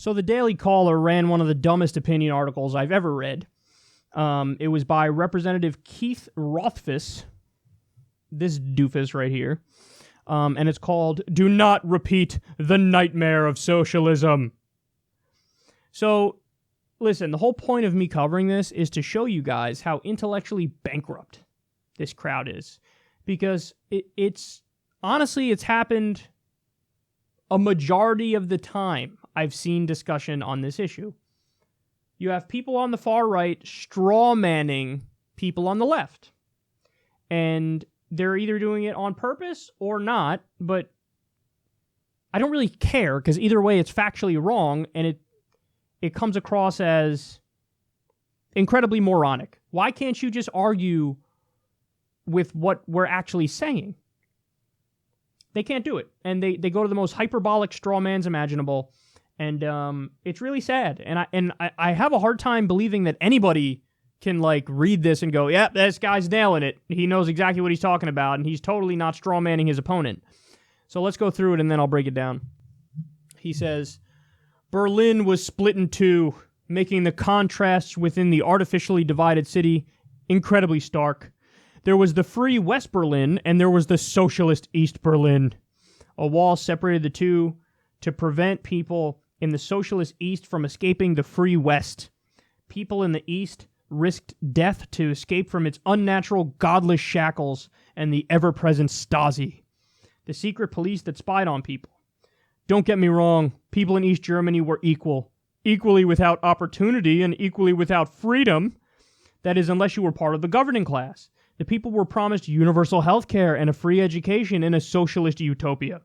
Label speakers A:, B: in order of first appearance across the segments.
A: So the Daily Caller ran one of the dumbest opinion articles I've ever read. It was by Representative Keith Rothfuss, this doofus right here, and it's called, "Do Not Repeat the Nightmare of Socialism." So, listen, the whole point of me covering this is to show you guys how intellectually bankrupt this crowd is. Because it's happened a majority of the time I've seen discussion on this issue. You have people on the far right straw-manning people on the left. And they're either doing it on purpose or not, but I don't really care, because either way it's factually wrong, and it comes across as incredibly moronic. Why can't you just argue with what we're actually saying? They can't do it. And they go to the most hyperbolic straw mans imaginable. And it's really sad. And I have a hard time believing that anybody can read this and go, yeah, this guy's nailing it. He knows exactly what he's talking about, and he's totally not straw manning his opponent. So let's go through it, and then I'll break it down. He says, Berlin was split in two, making the contrasts within the artificially divided city incredibly stark. There was the free West Berlin, and there was the socialist East Berlin. A wall separated the two to prevent people in the socialist East from escaping the free West. People in the East risked death to escape from its unnatural, godless shackles and the ever-present Stasi, the secret police that spied on people. Don't get me wrong, people in East Germany were equally without opportunity and equally without freedom. That is, unless you were part of the governing class. The people were promised universal health care and a free education in a socialist utopia.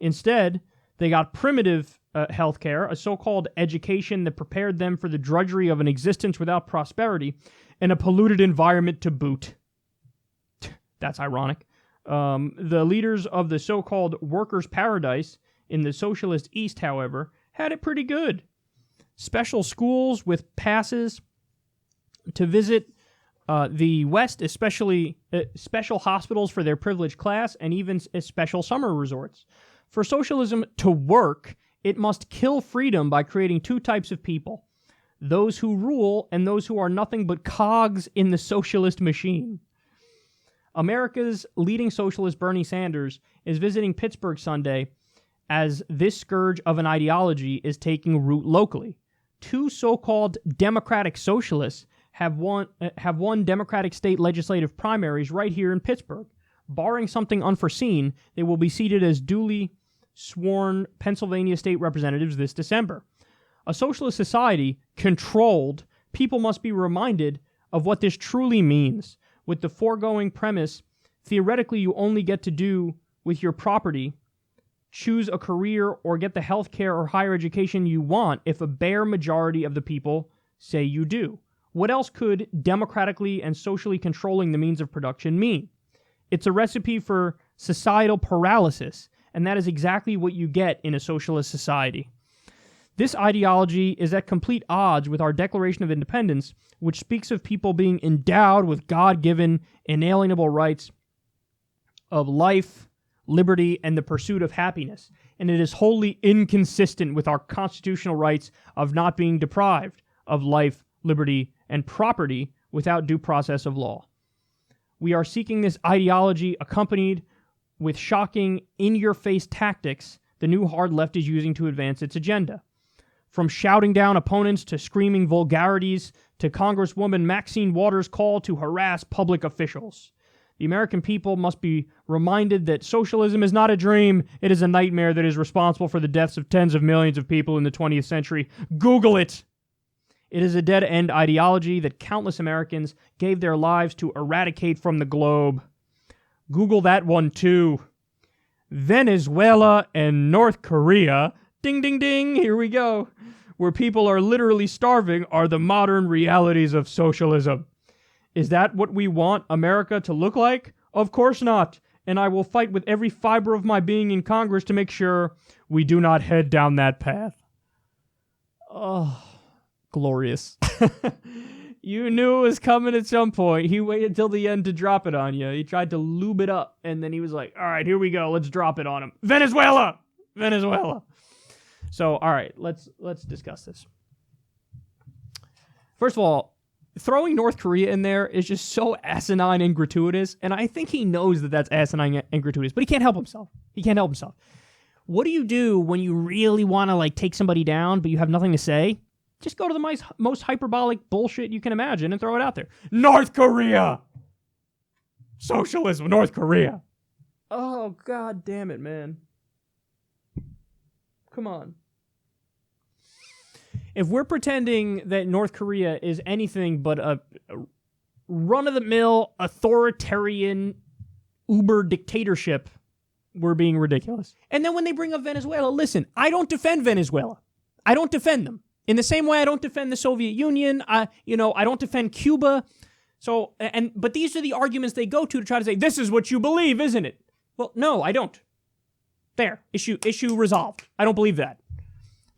A: Instead, they got primitive health care, a so-called education that prepared them for the drudgery of an existence without prosperity, and a polluted environment to boot. That's ironic. The leaders of the so-called workers' paradise in the socialist East, however, had it pretty good. Special schools with passes to visit the West, especially special hospitals for their privileged class, and even special summer resorts. For socialism to work, it must kill freedom by creating two types of people: those who rule and those who are nothing but cogs in the socialist machine. America's leading socialist, Bernie Sanders, is visiting Pittsburgh Sunday as this scourge of an ideology is taking root locally. Two so-called democratic socialists have won Democratic state legislative primaries right here in Pittsburgh. Barring something unforeseen, they will be seated as duly sworn Pennsylvania state representatives this December. A socialist society, controlled, people must be reminded of what this truly means. With the foregoing premise, theoretically you only get to do with your property, choose a career, or get the health care or higher education you want if a bare majority of the people say you do. What else could democratically and socially controlling the means of production mean? It's a recipe for societal paralysis, and that is exactly what you get in a socialist society. This ideology is at complete odds with our Declaration of Independence, which speaks of people being endowed with God-given, inalienable rights of life, liberty, and the pursuit of happiness. And it is wholly inconsistent with our constitutional rights of not being deprived of life, liberty, and property without due process of law. We are seeking this ideology accompanied with shocking, in-your-face tactics the new hard left is using to advance its agenda. From shouting down opponents to screaming vulgarities to Congresswoman Maxine Waters' call to harass public officials. The American people must be reminded that socialism is not a dream. It is a nightmare that is responsible for the deaths of tens of millions of people in the 20th century. Google it! It is a dead-end ideology that countless Americans gave their lives to eradicate from the globe. Google that one too. Venezuela and North Korea, ding ding ding, here we go, where people are literally starving, are the modern realities of socialism. Is that what we want America to look like? Of course not, and I will fight with every fiber of my being in Congress to make sure we do not head down that path. Oh, glorious. You knew it was coming at some point. He waited till the end to drop it on you. He tried to lube it up, and then he was like, all right, here we go. Let's drop it on him. Venezuela! Venezuela! So, all right, let's discuss this. First of all, throwing North Korea in there is just so asinine and gratuitous, and I think he knows that that's asinine and gratuitous, but he can't help himself. What do you do when you really want to take somebody down, but you have nothing to say? Just go to the most hyperbolic bullshit you can imagine and throw it out there. North Korea! Socialism, North Korea! Oh, god damn it, man. Come on. If we're pretending that North Korea is anything but a run-of-the-mill, authoritarian, uber dictatorship, we're being ridiculous. And then when they bring up Venezuela, listen, I don't defend Venezuela. I don't defend them. In the same way I don't defend the Soviet Union, I don't defend Cuba. But these are the arguments they go to try to say, this is what you believe, isn't it? Well, no, I don't. There, issue resolved. I don't believe that.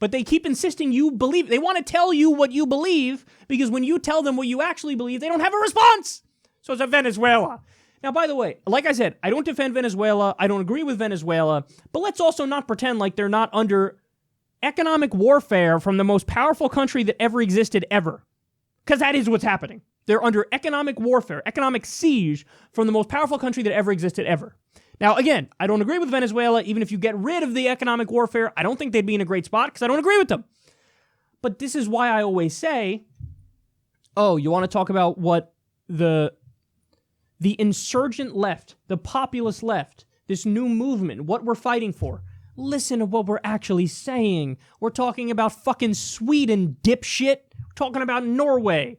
A: But they keep insisting you believe. They want to tell you what you believe, because when you tell them what you actually believe, they don't have a response. So it's a Venezuela. Now, by the way, like I said, I don't defend Venezuela. I don't agree with Venezuela. But let's also not pretend like they're not under economic warfare from the most powerful country that ever existed ever. Because that is what's happening. They're under economic warfare, economic siege from the most powerful country that ever existed ever. Now, again, I don't agree with Venezuela. Even if you get rid of the economic warfare, I don't think they'd be in a great spot because I don't agree with them. But this is why I always say, oh, you want to talk about what the insurgent left, the populist left, this new movement, what we're fighting for. Listen to what we're actually saying. We're talking about fucking Sweden, dipshit. We're talking about Norway.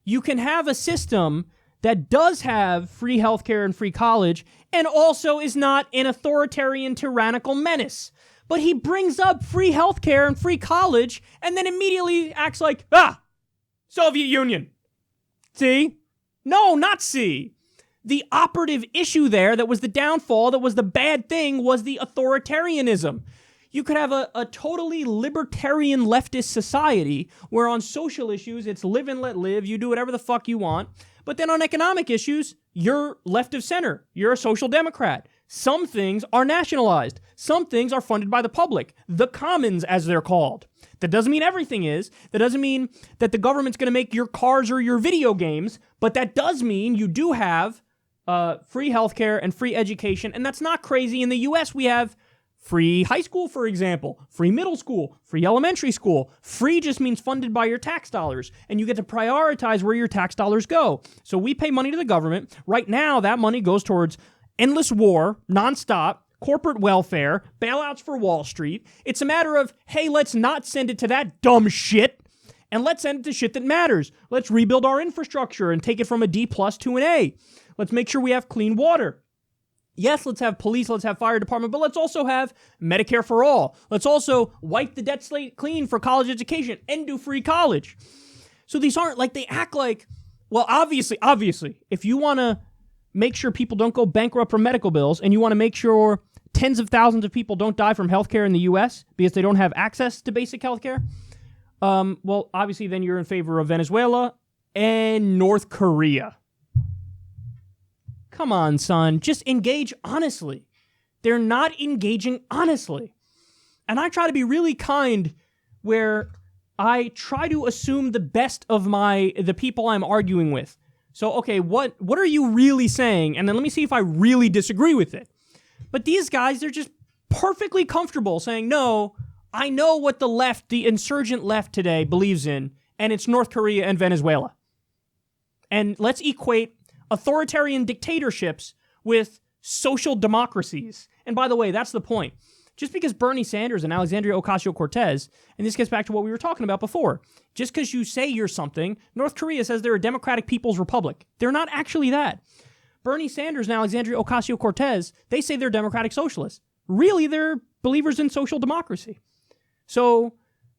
A: You can have a system that does have free healthcare and free college and also is not an authoritarian, tyrannical menace. But he brings up free healthcare and free college and then immediately acts like, Soviet Union. See? No, not see. The operative issue there that was the downfall, that was the bad thing, was the authoritarianism. You could have a totally libertarian leftist society where on social issues it's live and let live, you do whatever the fuck you want. But then on economic issues, you're left of center. You're a social democrat. Some things are nationalized. Some things are funded by the public. The commons, as they're called. That doesn't mean everything is. That doesn't mean that the government's going to make your cars or your video games. But that does mean you do have free healthcare and free education. And that's not crazy. In the U.S., we have free high school, for example, free middle school, free elementary school. Free just means funded by your tax dollars, and you get to prioritize where your tax dollars go. So we pay money to the government. Right now, that money goes towards endless war, nonstop, corporate welfare, bailouts for Wall Street. It's a matter of, hey, let's not send it to that dumb shit, and let's send it to shit that matters. Let's rebuild our infrastructure and take it from a D+ to an A. Let's make sure we have clean water. Yes, let's have police, let's have fire department, but let's also have Medicare for all. Let's also wipe the debt slate clean for college education and do free college. So these aren't they act like, well, obviously, if you want to make sure people don't go bankrupt from medical bills and you want to make sure tens of thousands of people don't die from healthcare in the U.S. because they don't have access to basic healthcare, well, obviously then you're in favor of Venezuela and North Korea. Come on, son. Just engage honestly. They're not engaging honestly. And I try to be really kind where I try to assume the best of the people I'm arguing with. So, okay, what are you really saying? And then let me see if I really disagree with it. But these guys, they're just perfectly comfortable saying, no, I know what the left, the insurgent left today believes in, and it's North Korea and Venezuela. And let's equate authoritarian dictatorships with social democracies. And by the way, that's the point. Just because Bernie Sanders and Alexandria Ocasio-Cortez, and this gets back to what we were talking about before, just because you say you're something, North Korea says they're a democratic people's republic. They're not actually that. Bernie Sanders and Alexandria Ocasio-Cortez, they say they're democratic socialists. Really, they're believers in social democracy. So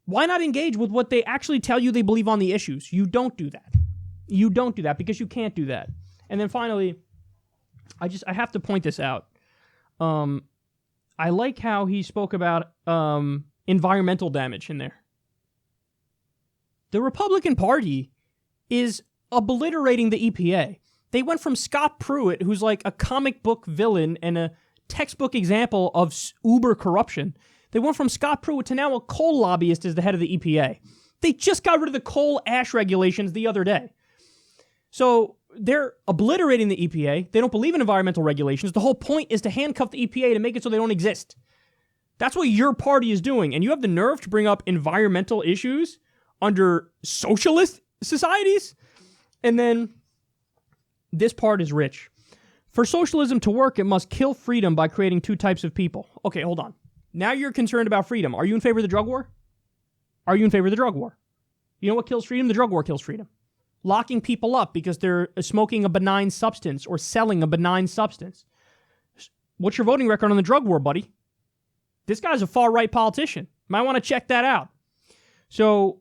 A: why not engage with what they actually tell you they believe on the issues? You don't do that. You don't do that because you can't do that. And then finally, I have to point this out. I like how he spoke about environmental damage in there. The Republican Party is obliterating the EPA. They went from Scott Pruitt, who's like a comic book villain and a textbook example of uber corruption. They went from Scott Pruitt to now a coal lobbyist as the head of the EPA. They just got rid of the coal ash regulations the other day. So they're obliterating the EPA. They don't believe in environmental regulations. The whole point is to handcuff the EPA to make it so they don't exist. That's what your party is doing. And you have the nerve to bring up environmental issues under socialist societies? And then this part is rich. For socialism to work, it must kill freedom by creating two types of people. Okay, hold on. Now you're concerned about freedom. Are you in favor of the drug war? Are you in favor of the drug war? You know what kills freedom? The drug war kills freedom. Locking people up because they're smoking a benign substance or selling a benign substance. What's your voting record on the drug war, buddy? This guy's a far-right politician. Might want to check that out. So,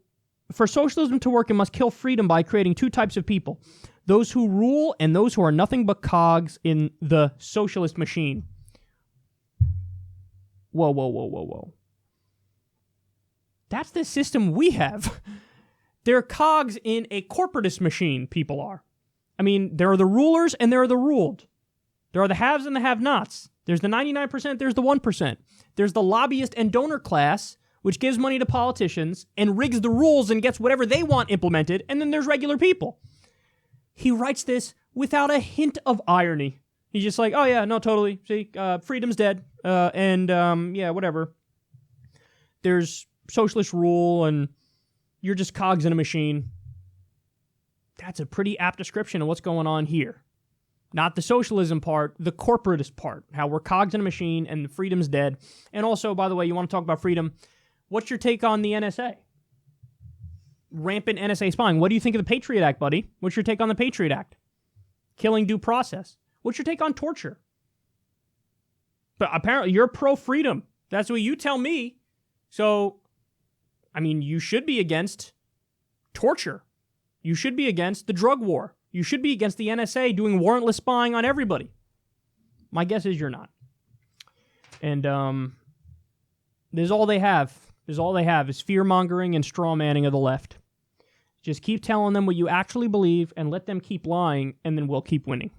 A: for socialism to work, it must kill freedom by creating two types of people. Those who rule and those who are nothing but cogs in the socialist machine. Whoa. That's the system we have. They're cogs in a corporatist machine, people are. I mean, there are the rulers and there are the ruled. There are the haves and the have-nots. There's the 99%, there's the 1%. There's the lobbyist and donor class, which gives money to politicians and rigs the rules and gets whatever they want implemented, and then there's regular people. He writes this without a hint of irony. He's just like, oh yeah, no, totally. See, freedom's dead. Yeah, whatever. There's socialist rule and you're just cogs in a machine. That's a pretty apt description of what's going on here. Not the socialism part, the corporatist part. How we're cogs in a machine and freedom's dead. And also, by the way, you want to talk about freedom. What's your take on the NSA? Rampant NSA spying. What do you think of the Patriot Act, buddy? What's your take on the Patriot Act? Killing due process. What's your take on torture? But apparently you're pro-freedom. That's what you tell me. So, I mean, you should be against torture. You should be against the drug war. You should be against the NSA doing warrantless spying on everybody. My guess is you're not. And this is all they have. This is all they have is fear-mongering and straw-manning of the left. Just keep telling them what you actually believe and let them keep lying, and then we'll keep winning.